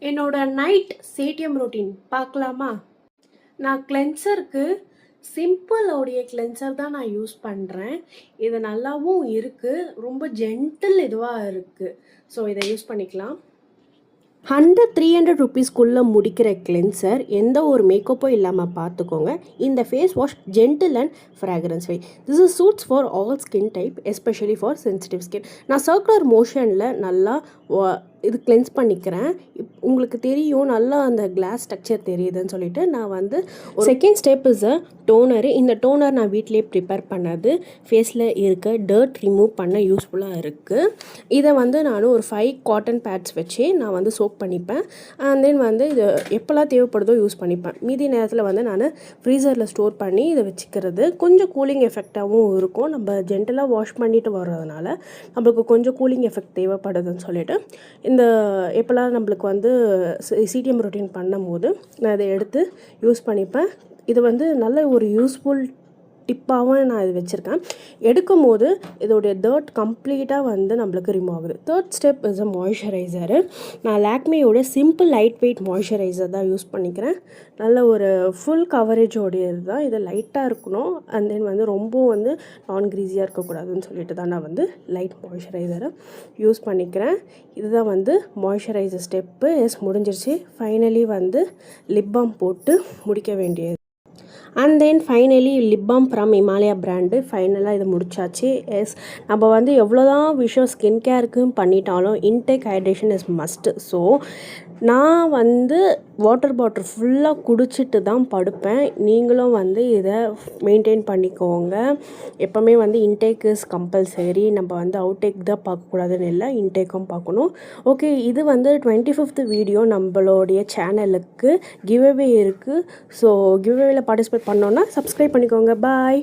என்னோட night சேட்டியம் routine பார்க்கலாமா? நான் கிளென்சருக்கு சிம்பிளோடைய கிளென்சர் தான் நான் யூஸ் பண்ணுறேன். இது நல்லாவும் இருக்குது, ரொம்ப ஜென்டில் இதுவாக இருக்குது. ஸோ இதை யூஸ் பண்ணிக்கலாம். 100-300 ருபீஸ்க்குள்ளே முடிக்கிற கிளென்சர், எந்த ஒரு மேக்கப்பும் இல்லாமல் பார்த்துக்கோங்க. இந்த face wash gentle and fragrance free. This is suits for all skin type, especially for sensitive skin. நான் சர்க்குலர் மோஷனில் நல்லா இது கிளென்ஸ் பண்ணிக்கிறேன். உங்களுக்கு தெரியும் நல்லா அந்த கிளாஸ் ஸ்ட்ரக்சர் தெரியுதுன்னு சொல்லிட்டு நான் வந்து செகண்ட் ஸ்டெப் இஸ் டோனரு. இந்த டோனர் நான் வீட்டிலே ப்ரிப்பேர் பண்ணது, ஃபேஸில் இருக்க டர்ட் ரிமூவ் பண்ண யூஸ்ஃபுல்லாக இருக்குது. இதை வந்து நான் ஒரு 5 காட்டன் பேட்ஸ் வச்சு நான் வந்து சோப் பண்ணிப்பேன். அண்ட் தென் வந்து இது எப்போல்லாம் தேவைப்படுதோ யூஸ் பண்ணிப்பேன். மீதி நேரத்தில் வந்து நான் ஃப்ரீசரில் ஸ்டோர் பண்ணி இதை வச்சுக்கிறது. கொஞ்சம் கூலிங் எஃபெக்டாகவும் இருக்கும். நம்ம ஜென்டலாக வாஷ் பண்ணிட்டு வர்றதுனால நம்மளுக்கு கொஞ்சம் கூலிங் எஃபெக்ட் தேவைப்படுதுன்னு சொல்லிட்டு இந்த எப்போல்லாம் நம்மளுக்கு வந்து சிடிஎம் ரொட்டீன் பண்ணும்போது நான் இதை எடுத்து யூஸ் பண்ணிப்பேன். இது வந்து நல்ல ஒரு யூஸ்ஃபுல் டிப்பாகவும் நான் இது வச்சுருக்கேன். எடுக்கும் போது இதோடைய டர்ட் கம்ப்ளீட்டாக வந்து நம்மளுக்கு ரிமூவ் ஆகுது. Third step is a moisturiser. நான் லாக்மேயோட சிம்பிள் லைட் வெயிட் மாய்ஸ்சரைசர் தான் யூஸ் பண்ணிக்கிறேன். நல்ல ஒரு ஃபுல் கவரேஜோடையது தான். இது லைட்டாக இருக்கணும், அண்ட் தென் வந்து ரொம்ப வந்து நான் க்ரீஸியாக இருக்கக்கூடாதுன்னு சொல்லிட்டு தான் நான் வந்து லைட் மாய்ஸ்சரைசரை யூஸ் பண்ணிக்கிறேன். இதுதான் வந்து மாய்ஸ்சரைசர் ஸ்டெப்பு. முடிஞ்சிருச்சு. ஃபைனலி வந்து லிப் பாம் போட்டு முடிக்க வேண்டியது. And then finally lip balm from Himalaya brand. ஃபைனலாக இது முடிச்சாச்சு. நம்ம வந்து எவ்வளோ தான் விஷயம் ஸ்கின் கேருக்குன்னு பண்ணிட்டாலும் intake hydration is must. So நான் வந்து வாட்டர் பாட்டில் ஃபுல்லாக குடிச்சிட்டு தான் படுப்பேன். நீங்களும் வந்து இதை மெயின்டைன் பண்ணிக்கோங்க. எப்போவுமே வந்து இன்டேக் இஸ் கம்பல்சரி. நம்ம வந்து அவுட்டேக் தான் பார்க்கக்கூடாதுன்னு இல்லை, இன்டேக்கும் பார்க்கணும். ஓகே, இது வந்து 25th வீடியோ. நம்மளுடைய சேனலுக்கு கிவ்அவே இருக்குது. ஸோ கிவ்அவேல பார்ட்டிசிபேட் பண்ணோன்னா சப்ஸ்கிரைப் பண்ணிக்கோங்க. பாய்.